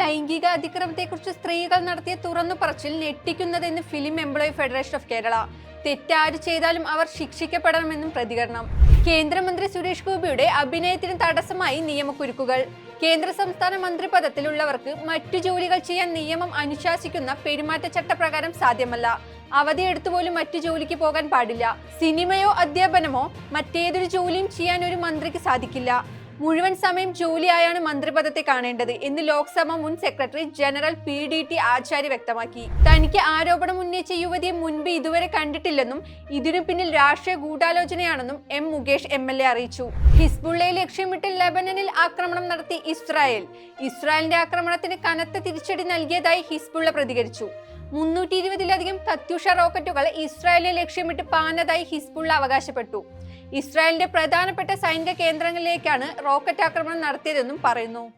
ലൈംഗിക അതിക്രമത്തെക്കുറിച്ച് സ്ത്രീകൾ നടത്തിയ തുറന്നു പറച്ചിൽ ഞെട്ടിക്കുന്നതെന്ന് film employee federation of Kerala. തെറ്റാര് ചെയ്താലും അവർ ശിക്ഷിക്കപ്പെടണമെന്നും പ്രതികരണം. കേന്ദ്രമന്ത്രി സുരേഷ് ഗോപിയുടെ അഭിനയത്തിന് തടസ്സമായി നിയമക്കുരുക്കുകൾ. കേന്ദ്ര സംസ്ഥാന മന്ത്രിപദത്തിലുള്ളവർക്ക് മറ്റു ജോലികൾ ചെയ്യാൻ നിയമം അനുശാസിക്കുന്ന പെരുമാറ്റച്ചട്ടപ്രകാരം സാധ്യമല്ല. അവധിയെടുത്തുപോലും മറ്റു ജോലിക്ക് പോകാൻ പാടില്ല. സിനിമയോ അധ്യാപനമോ മറ്റേതൊരു ജോലിയും ചെയ്യാൻ ഒരു മന്ത്രിക്ക് സാധിക്കില്ല. മുഴുവൻ സമയം ജോലിയായാണ് മന്ത്രിപദത്തെ കാണേണ്ടത് എന്ന് ലോക്സഭ മുൻ സെക്രട്ടറി ജനറൽ PDT ആചാര്യ വ്യക്തമാക്കി. തനിക്ക് ആരോപണം ഉന്നയിച്ച യുവതിയെ മുൻപ് ഇതുവരെ കണ്ടിട്ടില്ലെന്നും ഇതിനു പിന്നിൽ രാഷ്ട്രീയ ഗൂഢാലോചനയാണെന്നും M. മുകേഷ് MLA അറിയിച്ചു. ഹിസ്ബുള്ളയെ ലക്ഷ്യമിട്ട് ലെബനനിൽ ആക്രമണം നടത്തി ഇസ്രായേൽ. ഇസ്രായേലിന്റെ ആക്രമണത്തിന് കനത്ത തിരിച്ചടി നൽകിയതായി ഹിസ്ബുള്ള പ്രതികരിച്ചു. 320-ലധികം കത്യൂഷ റോക്കറ്റുകൾ ഇസ്രായേലിനെ ലക്ഷ്യമിട്ട് പാഞ്ഞതായി ഹിസ്ബുള്ള അവകാശപ്പെട്ടു. ഇസ്രായേലിന്റെ പ്രധാനപ്പെട്ട സൈനിക കേന്ദ്രങ്ങളിലേക്കാണ് റോക്കറ്റ് ആക്രമണം നടത്തിയതെന്നും പറയുന്നു.